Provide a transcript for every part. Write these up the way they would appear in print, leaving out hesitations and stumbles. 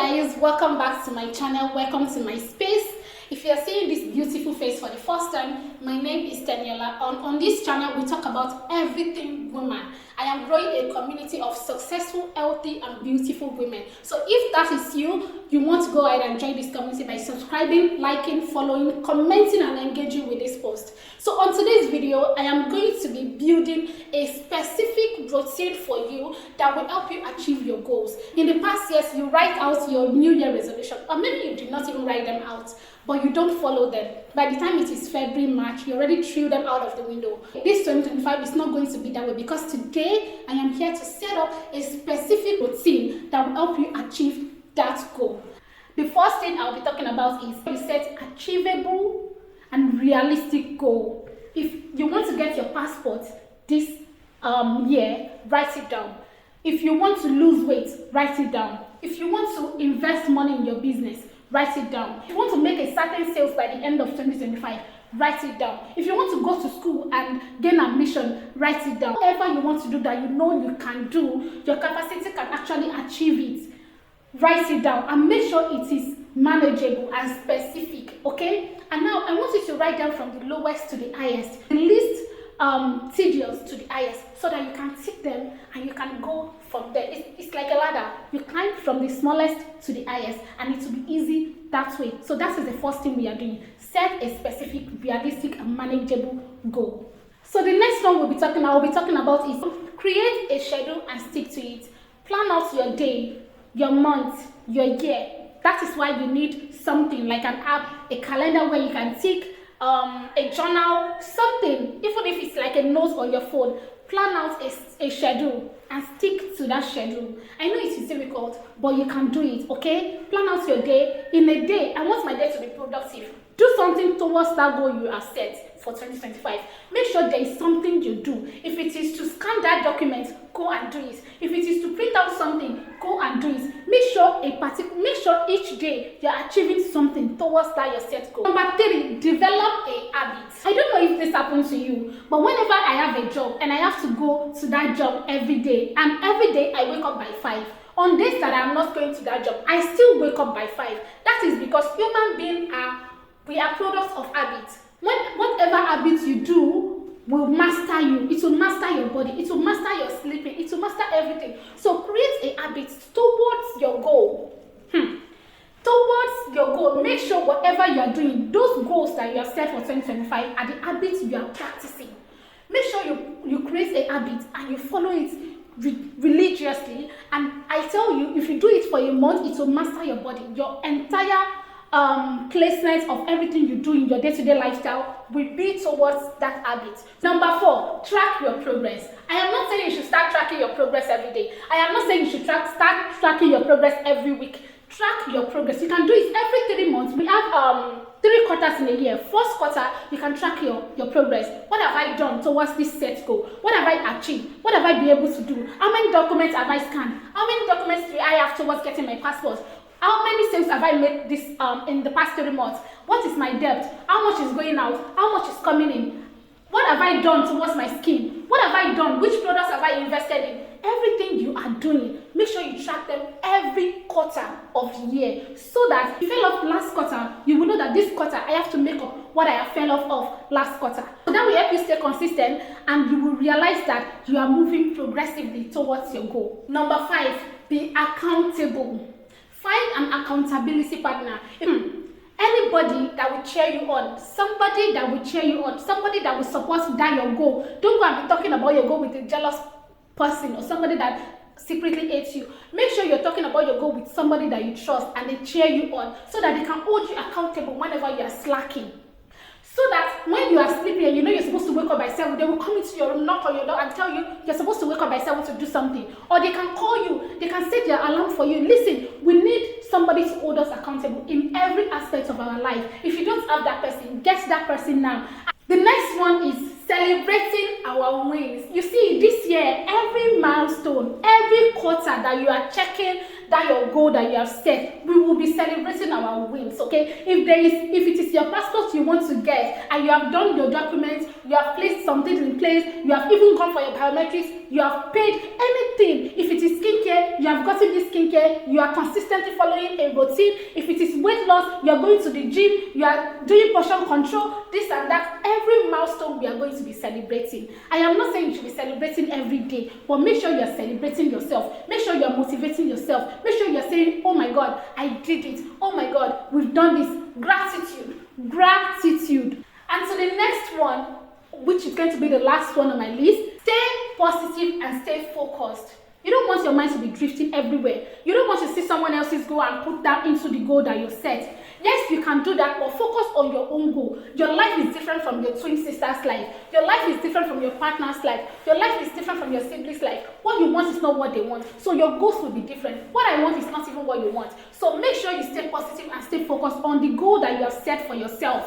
guys, welcome back to my channel. Welcome to my space. If you are seeing this beautiful face for the first time, my name is Teniola. On this channel we talk about everything woman. I am growing a community of successful, healthy and beautiful women. So if that is you want to go ahead and join this community by subscribing, liking, following, commenting and engaging with this post. So on today's video, I am going to be building a specific routine for you that will help you achieve your goals. In the past years, you write out your New Year resolution, or maybe you did not even write them out, but you don't follow them. By the time it is February, March, you already threw them out of the window. This 2025 is not going to be that way, because today I am here to set up a specific routine that will help you achieve that goal. The first thing I'll be talking about is to set achievable and realistic goal. If you want to get your passport this year, write it down. If you want to lose weight, write it down. If you want to invest money in your business, write it down. If you want to make a certain sales by the end of 2025, write it down. If you want to go to school and gain admission, write it down. Whatever you want to do that you know you can do, your capacity can actually achieve it, write it down and make sure it is manageable and specific, okay? And now I want you to write down from the lowest to the highest, the least tedious to the highest, so that you can tick them and you can go from there. It's like a ladder. You climb from the smallest to the highest, and it will be easy that way. So that is the first thing we are doing. Set a specific, realistic and manageable goal. So the next one I'll be talking about is create a schedule and stick to it. Plan out your day, your month, your year. That is why you need something like an app, a calendar where you can tick, a journal, something, even if it's like a note on your phone. Plan out a schedule and stick to that schedule. I know it is difficult, but you can do it, okay? Plan out your day. In a day, I want my day to be productive. Do something towards that goal you have set for 2025. Make sure there is something you do. If it is to scan that document, go and do it. If it is to print out something, go and do it. Make sure each day you are achieving something towards that your set goal. Number 3, develop a habit. I don't know if this happens to you, but whenever I have a job and I have to go to that job every day, and every day I wake up by 5. On days that I'm not going to that job, I still wake up by 5. That is because human beings we are products of habits. Whatever habits you do will master you. It will master your body. It will master your sleeping. It will master everything. So create a habit towards your goal. Towards your goal. Make sure whatever you are doing, those goals that you have set for 2025 are the habits you are practicing. Make sure you create a habit and you follow it religiously. And I tell you, if you do it for a month, it will master your body. Your entire placement of everything you do in your day-to-day lifestyle will be towards that habit. Number 4, track your progress. I am not saying you should start tracking your progress every day. I am not saying you should start tracking your progress every week. Track your progress. You can do it every 3 months. We have 3 quarters in a year. First quarter, you can track your progress. What have I done towards this set goal? What have I achieved? What have I been able to do? How many documents have I scanned? How many documents do I have towards getting my passport? How many sales have I made this in the past 3 months? What is my debt? How much is going out? How much is coming in? What have I done towards my skin? What have I done? Which products have I invested in? Everything you are doing, make sure you track them every quarter of the year, so that if you fell off last quarter, you will know that this quarter I have to make up what I have fell off of last quarter. So that will help you stay consistent, and you will realize that you are moving progressively towards your goal. Number 5, be accountable. Find an accountability partner. Anybody that will cheer you on, somebody that will cheer you on, somebody that will support that your goal. Don't go and be talking about your goal with a jealous person or somebody that secretly hates you. Make sure you're talking about your goal with somebody that you trust and they cheer you on, so that they can hold you accountable whenever you are slacking. So that when you are sleeping and you know you're supposed to wake up by 7, they will come into your room, knock on your door and tell you you're supposed to wake up by 7 to do something. Or they can call you, they can set their alarm for you. Listen, we need somebody to hold us accountable in every aspect of our life. If you don't have that person, get that person now. The next one is celebrating our wins. You see, this year, every milestone, every quarter that you are checking that your goal that you have set, we will be celebrating our wins, okay? If it is your passport you want to get and you have done your documents, you have placed something in place, you have even gone for your biometrics, you have paid anything. If it is skincare, you have gotten this skincare, you are consistently following a routine. If it is weight loss, you are going to the gym, you are doing portion control, this and that. Every milestone we are going to be celebrating. I am not saying you should be celebrating every day, but make sure you are celebrating yourself. Make sure you are motivating yourself. Make sure you are saying, oh my God, I did it. Oh my God, we've done this. Gratitude. Gratitude. And so the next one, which is going to be the last one on my list, stay positive and stay focused. You don't want your mind to be drifting everywhere. You don't want to see someone else's goal and put that into the goal that you set. Yes, you can do that, but focus on your own goal. Your life is different from your twin sister's life. Your life is different from your partner's life. Your life is different from your sibling's life. What you want is not what they want. So your goals will be different. What I want is not even what you want. So make sure you stay positive and stay focused on the goal that you have set for yourself.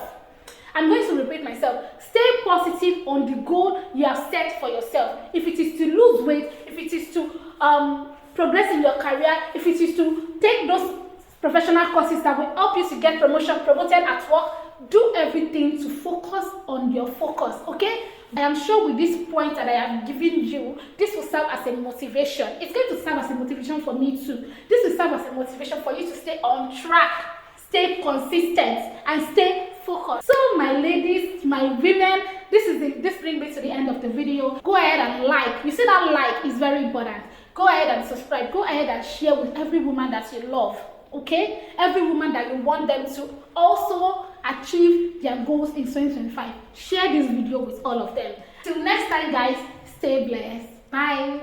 I'm going to repeat myself. Stay positive on the goal you have set for yourself. If it is to lose weight, if it is to progress in your career, if it is to take those professional courses that will help you to get promoted at work, do everything to focus on your focus, okay? I am sure with this point that I have given you, this will serve as a motivation. It's going to serve as a motivation for me too. This will serve as a motivation for you to stay on track, stay consistent, and stay focused. So my ladies, my women, this brings me to the end of the video. Go ahead and like. You see that like is very important. Go ahead and subscribe. Go ahead and share with every woman that you love. Okay? Every woman that you want them to also achieve their goals in 2025. Share this video with all of them. Till next time, guys, stay blessed. Bye.